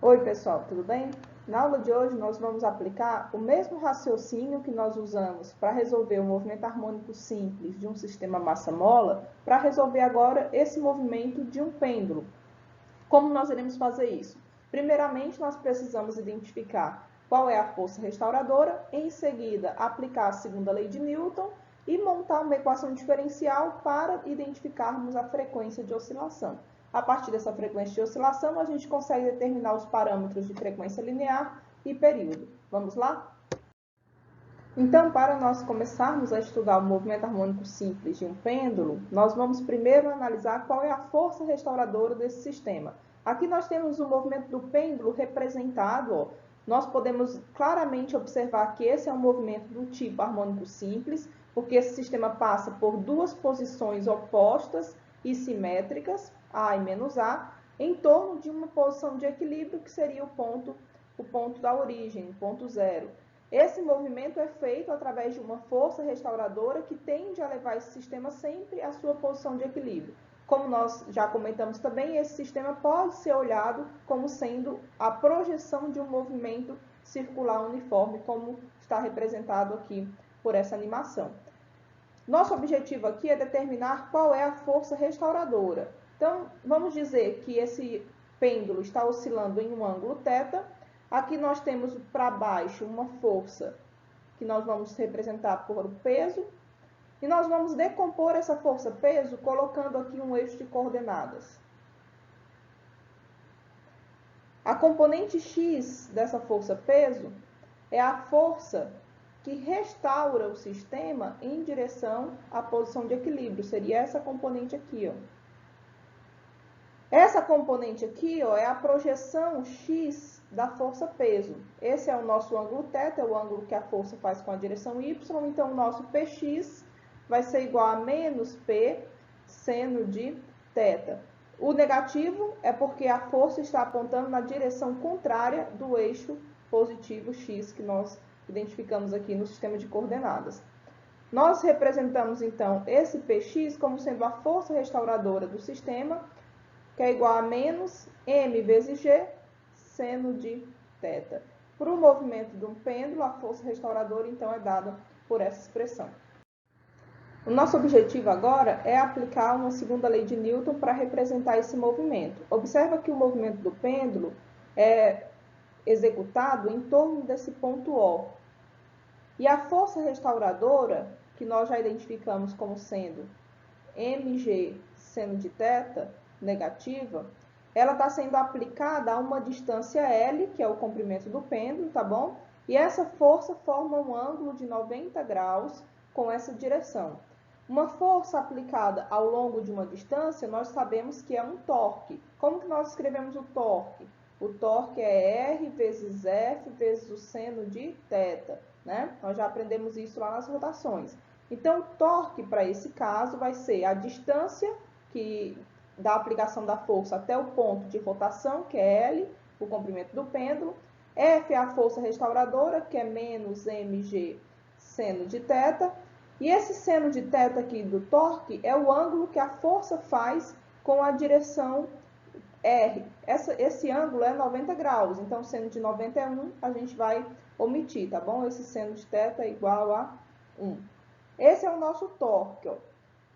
Oi, pessoal, tudo bem? Na aula de hoje, nós vamos aplicar o mesmo raciocínio que nós usamos para resolver o movimento harmônico simples de um sistema massa-mola, para resolver agora esse movimento de um pêndulo. Como nós iremos fazer isso? Primeiramente, nós precisamos identificar qual é a força restauradora, em seguida, aplicar a segunda lei de Newton e montar uma equação diferencial para identificarmos a frequência de oscilação. A partir dessa frequência de oscilação, a gente consegue determinar os parâmetros de frequência linear e período. Vamos lá? Então, para nós começarmos a estudar o movimento harmônico simples de um pêndulo, nós vamos primeiro analisar qual é a força restauradora desse sistema. Aqui nós temos o movimento do pêndulo representado, ó. Nós podemos claramente observar que esse é um movimento do tipo harmônico simples, porque esse sistema passa por duas posições opostas e simétricas, A e menos A, em torno de uma posição de equilíbrio, que seria o ponto da origem, o ponto zero. Esse movimento é feito através de uma força restauradora que tende a levar esse sistema sempre à sua posição de equilíbrio. Como nós já comentamos também, esse sistema pode ser olhado como sendo a projeção de um movimento circular uniforme, como está representado aqui por essa animação. Nosso objetivo aqui é determinar qual é a força restauradora. Então, vamos dizer que esse pêndulo está oscilando em um ângulo θ. Aqui nós temos para baixo uma força que nós vamos representar por peso. E nós vamos decompor essa força-peso colocando aqui um eixo de coordenadas. A componente x dessa força-peso é a força que restaura o sistema em direção à posição de equilíbrio. Seria essa componente aqui, ó. Essa componente aqui, ó, é a projeção x da força-peso. Esse é o nosso ângulo θ, é o ângulo que a força faz com a direção y. Então, o nosso px vai ser igual a menos p seno de θ. O negativo é porque a força está apontando na direção contrária do eixo positivo x que nós identificamos aqui no sistema de coordenadas. Nós representamos, então, esse px como sendo a força restauradora do sistema, que é igual a menos m vezes g seno de θ. Para o movimento de um pêndulo, a força restauradora, então, é dada por essa expressão. O nosso objetivo agora é aplicar uma segunda lei de Newton para representar esse movimento. Observa que o movimento do pêndulo é executado em torno desse ponto O. E a força restauradora, que nós já identificamos como sendo mg seno de θ, negativa, ela está sendo aplicada a uma distância L, que é o comprimento do pêndulo, tá bom? E essa força forma um ângulo de 90 graus com essa direção. Uma força aplicada ao longo de uma distância, nós sabemos que é um torque. Como que nós escrevemos o torque? O torque é R vezes F vezes o seno de θ, né? Nós já aprendemos isso lá nas rotações. Então, o torque para esse caso vai ser a distância da aplicação da força até o ponto de rotação, que é L, o comprimento do pêndulo. F é a força restauradora, que é menos mg seno de θ. E esse seno de θ aqui do torque é o ângulo que a força faz com a direção R. Esse ângulo é 90 graus, então seno de 90 é 1, a gente vai omitir, tá bom? Esse seno de θ é igual a 1. Esse é o nosso torque, ó.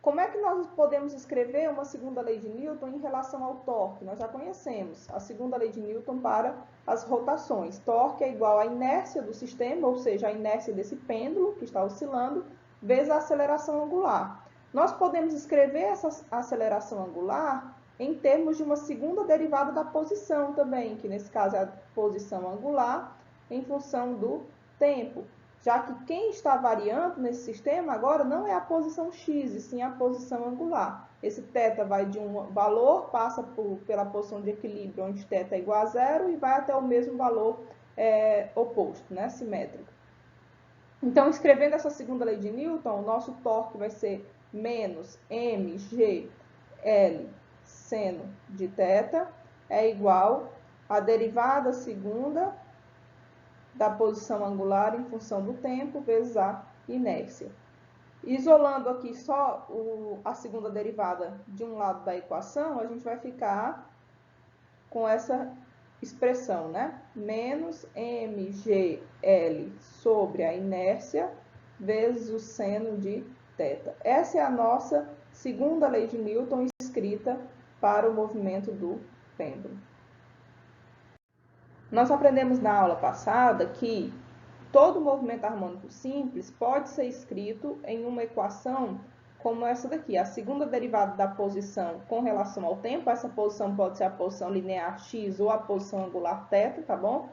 Como é que nós podemos escrever uma segunda lei de Newton em relação ao torque? Nós já conhecemos a segunda lei de Newton para as rotações. Torque é igual à inércia do sistema, ou seja, a inércia desse pêndulo que está oscilando, vezes a aceleração angular. Nós podemos escrever essa aceleração angular em termos de uma segunda derivada da posição também, que nesse caso é a posição angular em função do tempo, já que quem está variando nesse sistema agora não é a posição x, e sim a posição angular. Esse θ vai de um valor, passa pela posição de equilíbrio, onde θ é igual a zero, e vai até o mesmo valor oposto, né, simétrico. Então, escrevendo essa segunda lei de Newton, o nosso torque vai ser menos mg L seno de θ é igual à derivada segunda da posição angular em função do tempo vezes a inércia. Isolando aqui só a segunda derivada de um lado da equação, a gente vai ficar com essa expressão, né? Menos mgl sobre a inércia vezes o seno de θ. Essa é a nossa segunda lei de Newton escrita para o movimento do pêndulo. Nós aprendemos na aula passada que todo movimento harmônico simples pode ser escrito em uma equação como essa daqui. A segunda derivada da posição com relação ao tempo, essa posição pode ser a posição linear x ou a posição angular θ, tá bom?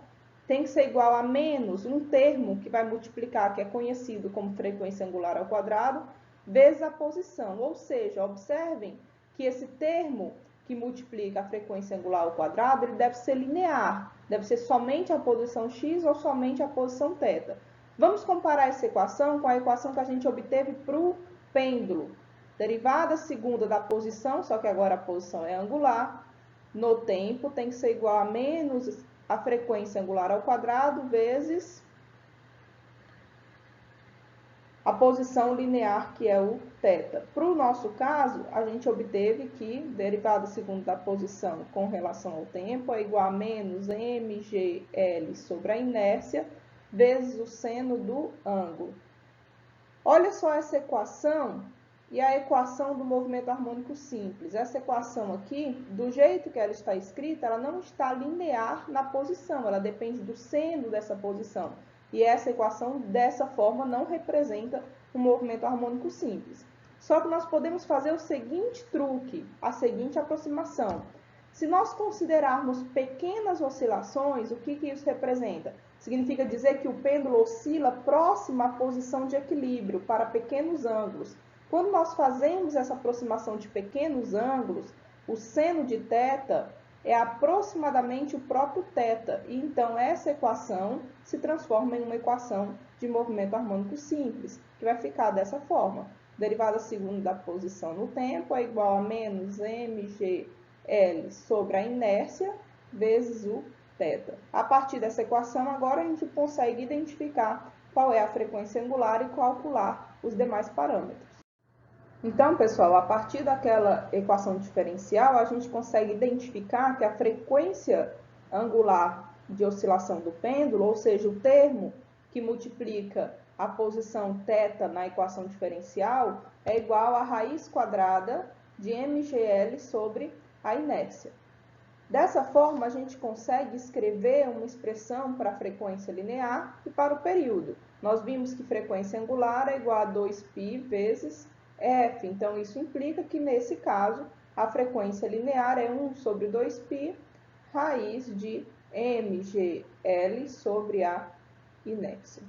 Tem que ser igual a menos um termo que vai multiplicar, que é conhecido como frequência angular ao quadrado, vezes a posição. Ou seja, observem que esse termo que multiplica a frequência angular ao quadrado, ele deve ser linear. Deve ser somente a posição x ou somente a posição θ. Vamos comparar essa equação com a equação que a gente obteve para o pêndulo. Derivada segunda da posição, só que agora a posição é angular, no tempo tem que ser igual a menos a frequência angular ao quadrado vezes a posição linear, que é o θ. Para o nosso caso, a gente obteve que derivada segunda da posição com relação ao tempo é igual a menos mgl sobre a inércia vezes o seno do ângulo. Olha só essa equação e a equação do movimento harmônico simples. Essa equação aqui, do jeito que ela está escrita, ela não está linear na posição, ela depende do seno dessa posição. E essa equação, dessa forma, não representa um movimento harmônico simples. Só que nós podemos fazer o seguinte truque, a seguinte aproximação. Se nós considerarmos pequenas oscilações, o que isso representa? Significa dizer que o pêndulo oscila próximo à posição de equilíbrio para pequenos ângulos. Quando nós fazemos essa aproximação de pequenos ângulos, o seno de θ é aproximadamente o próprio θ. E então essa equação se transforma em uma equação de movimento harmônico simples, que vai ficar dessa forma. Derivada segunda da posição no tempo é igual a menos mgl sobre a inércia vezes o θ. A partir dessa equação, agora a gente consegue identificar qual é a frequência angular e calcular os demais parâmetros. Então, pessoal, a partir daquela equação diferencial, a gente consegue identificar que a frequência angular de oscilação do pêndulo, ou seja, o termo que multiplica a posição θ na equação diferencial, é igual à raiz quadrada de mgl sobre a inércia. Dessa forma, a gente consegue escrever uma expressão para a frequência linear e para o período. Nós vimos que frequência angular é igual a 2π vezes f. Então, isso implica que, nesse caso, a frequência linear é 1 sobre 2π, raiz de mgl sobre a inércia.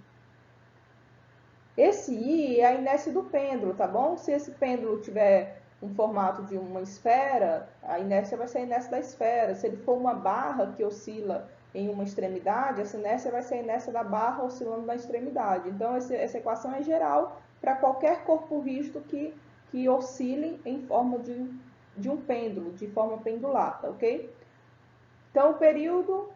Esse I é a inércia do pêndulo, tá bom? Se esse pêndulo tiver um formato de uma esfera, a inércia vai ser a inércia da esfera. Se ele for uma barra que oscila em uma extremidade, essa inércia vai ser a inércia da barra oscilando na extremidade. Então, essa equação é geral para qualquer corpo rígido que oscile em forma de um pêndulo, de forma pendular, tá ok? Então, o período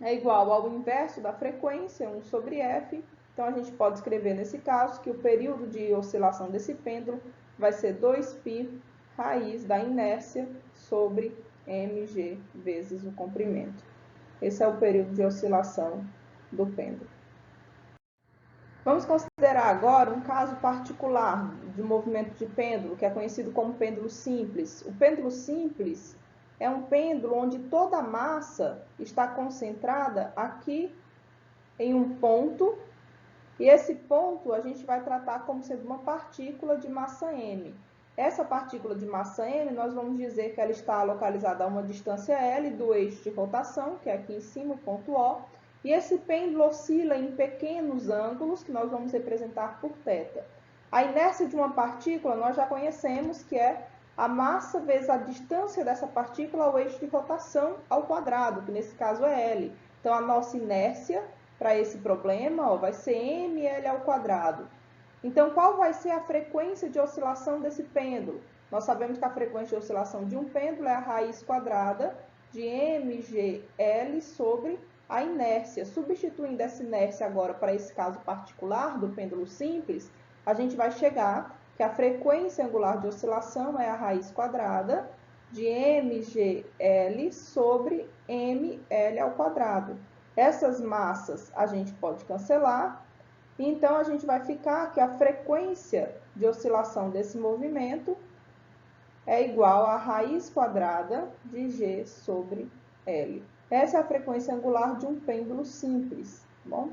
é igual ao inverso da frequência, 1 sobre f. Então, a gente pode escrever nesse caso que o período de oscilação desse pêndulo vai ser 2π raiz da inércia sobre mg vezes o comprimento. Esse é o período de oscilação do pêndulo. Vamos considerar agora um caso particular de movimento de pêndulo, que é conhecido como pêndulo simples. O pêndulo simples é um pêndulo onde toda a massa está concentrada aqui em um ponto, e esse ponto a gente vai tratar como sendo uma partícula de massa m. Essa partícula de massa m, nós vamos dizer que ela está localizada a uma distância L do eixo de rotação, que é aqui em cima, o ponto O, e esse pêndulo oscila em pequenos ângulos, que nós vamos representar por θ. A inércia de uma partícula nós já conhecemos, que é a massa vezes a distância dessa partícula ao eixo de rotação ao quadrado, que nesse caso é L. Então, a nossa inércia para esse problema vai ser ml ao quadrado. Então, qual vai ser a frequência de oscilação desse pêndulo? Nós sabemos que a frequência de oscilação de um pêndulo é a raiz quadrada de mgl sobre a inércia. Substituindo essa inércia agora para esse caso particular do pêndulo simples, a gente vai chegar que a frequência angular de oscilação é a raiz quadrada de mgl sobre ml ao quadrado. Essas massas a gente pode cancelar, então a gente vai ficar que a frequência de oscilação desse movimento é igual a raiz quadrada de g sobre L. Essa é a frequência angular de um pêndulo simples, tá bom?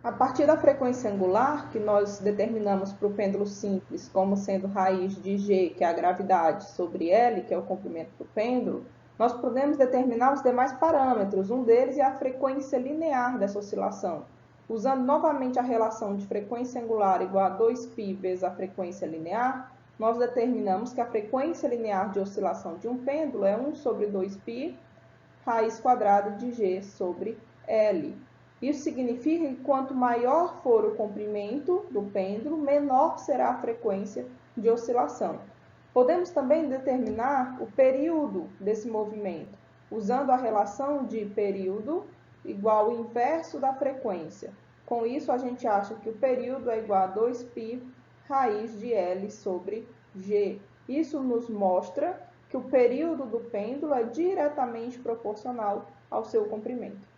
A partir da frequência angular, que nós determinamos para o pêndulo simples como sendo raiz de g, que é a gravidade, sobre L, que é o comprimento do pêndulo, nós podemos determinar os demais parâmetros. Um deles é a frequência linear dessa oscilação. Usando novamente a relação de frequência angular igual a 2π vezes a frequência linear, nós determinamos que a frequência linear de oscilação de um pêndulo é 1 sobre 2π raiz quadrada de g sobre L. Isso significa que quanto maior for o comprimento do pêndulo, menor será a frequência de oscilação. Podemos também determinar o período desse movimento, usando a relação de período igual ao inverso da frequência. Com isso, a gente acha que o período é igual a 2π raiz de L sobre G. Isso nos mostra que o período do pêndulo é diretamente proporcional ao seu comprimento.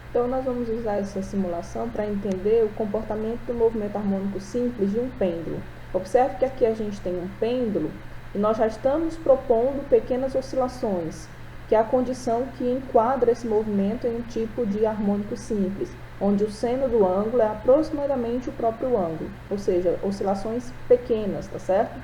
Então, nós vamos usar essa simulação para entender o comportamento do movimento harmônico simples de um pêndulo. Observe que aqui a gente tem um pêndulo e nós já estamos propondo pequenas oscilações, que é a condição que enquadra esse movimento em um tipo de harmônico simples, onde o seno do ângulo é aproximadamente o próprio ângulo, ou seja, oscilações pequenas, tá certo?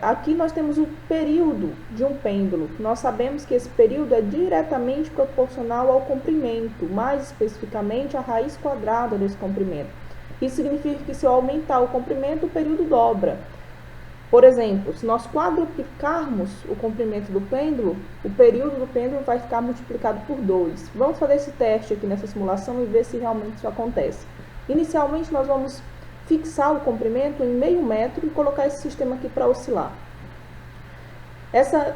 Aqui nós temos o período de um pêndulo. Nós sabemos que esse período é diretamente proporcional ao comprimento, mais especificamente a raiz quadrada desse comprimento. Isso significa que se eu aumentar o comprimento, o período dobra. Por exemplo, se nós quadruplicarmos o comprimento do pêndulo, o período do pêndulo vai ficar multiplicado por 2. Vamos fazer esse teste aqui nessa simulação e ver se realmente isso acontece. Inicialmente, nós vamos fixar o comprimento em meio metro e colocar esse sistema aqui para oscilar. Essa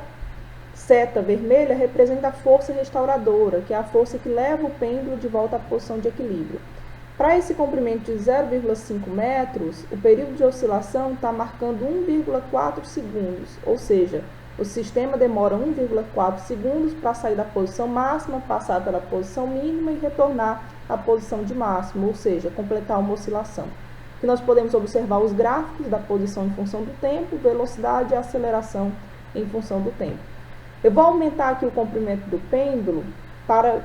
seta vermelha representa a força restauradora, que é a força que leva o pêndulo de volta à posição de equilíbrio. Para esse comprimento de 0,5 metros, o período de oscilação está marcando 1,4 segundos, ou seja, o sistema demora 1,4 segundos para sair da posição máxima, passar pela posição mínima e retornar à posição de máximo, ou seja, completar uma oscilação. Que nós podemos observar os gráficos da posição em função do tempo, velocidade e aceleração em função do tempo. Eu vou aumentar aqui o comprimento do pêndulo para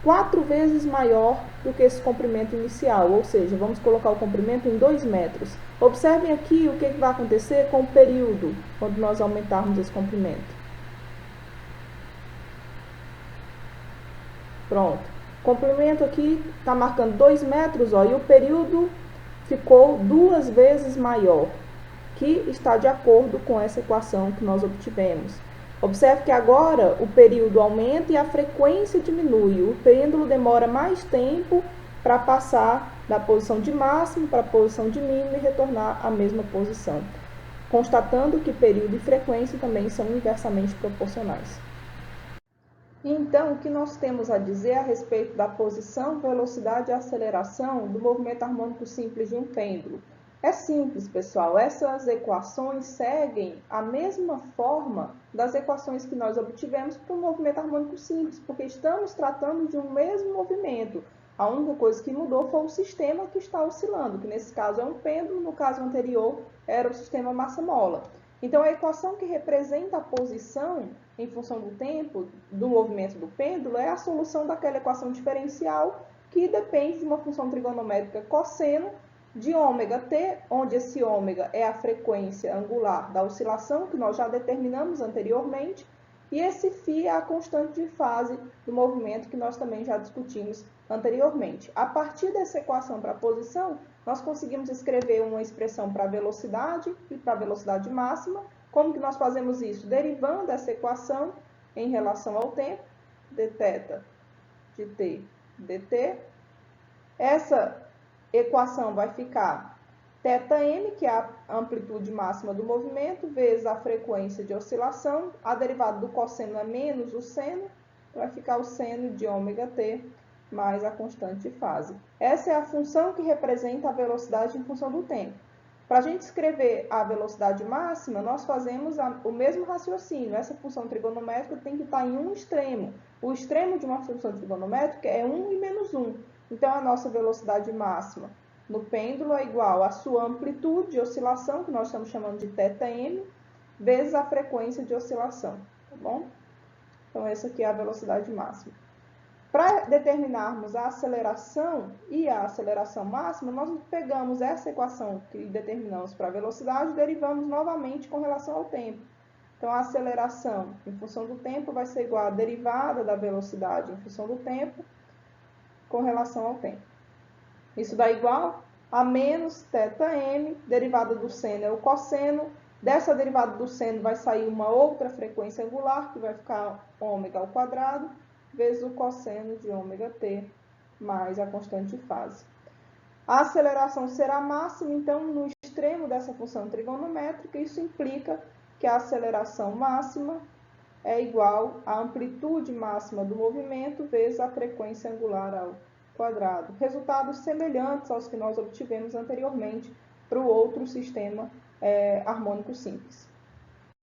4 vezes maior do que esse comprimento inicial, ou seja, vamos colocar o comprimento em 2 metros. Observem aqui o que vai acontecer com o período, quando nós aumentarmos esse comprimento. Pronto. O comprimento aqui está marcando 2 metros, ó, e o período ficou 2 vezes maior, que está de acordo com essa equação que nós obtivemos. Observe que agora o período aumenta e a frequência diminui. O pêndulo demora mais tempo para passar da posição de máximo para a posição de mínimo e retornar à mesma posição, constatando que período e frequência também são inversamente proporcionais. Então, o que nós temos a dizer a respeito da posição, velocidade e aceleração do movimento harmônico simples de um pêndulo? É simples, pessoal. Essas equações seguem a mesma forma das equações que nós obtivemos para o movimento harmônico simples, porque estamos tratando de um mesmo movimento. A única coisa que mudou foi o sistema que está oscilando, que nesse caso é um pêndulo, no caso anterior era o sistema massa-mola. Então, a equação que representa a posição em função do tempo do movimento do pêndulo é a solução daquela equação diferencial que depende de uma função trigonométrica cosseno de ômega-t, onde esse ômega é a frequência angular da oscilação, que nós já determinamos anteriormente, e esse φ é a constante de fase do movimento, que nós também já discutimos anteriormente. A partir dessa equação para a posição, nós conseguimos escrever uma expressão para a velocidade e para a velocidade máxima. Como que nós fazemos isso? Derivando essa equação em relação ao tempo, dθ de t dt. Essa equação vai ficar θm, que é a amplitude máxima do movimento, vezes a frequência de oscilação. A derivada do cosseno é menos o seno, vai ficar o seno de ômega-t mais a constante de fase. Essa é a função que representa a velocidade em função do tempo. Para a gente escrever a velocidade máxima, nós fazemos o mesmo raciocínio. Essa função trigonométrica tem que estar em um extremo. O extremo de uma função trigonométrica é 1 e menos 1. Então, a nossa velocidade máxima no pêndulo é igual à sua amplitude de oscilação, que nós estamos chamando de θm, vezes a frequência de oscilação, tá bom? Então, essa aqui é a velocidade máxima. Para determinarmos a aceleração e a aceleração máxima, nós pegamos essa equação que determinamos para a velocidade e derivamos novamente com relação ao tempo. Então, a aceleração em função do tempo vai ser igual à derivada da velocidade em função do tempo com relação ao tempo. Isso dá igual a menos θm, derivada do seno é o cosseno. Dessa derivada do seno vai sair uma outra frequência angular, que vai ficar ômega ao quadrado, vezes o cosseno de ômega t, mais a constante de fase. A aceleração será máxima, então, no extremo dessa função trigonométrica, isso implica que a aceleração máxima é igual à amplitude máxima do movimento vezes a frequência angular ao quadrado. Resultados semelhantes aos que nós obtivemos anteriormente para o outro sistema harmônico simples.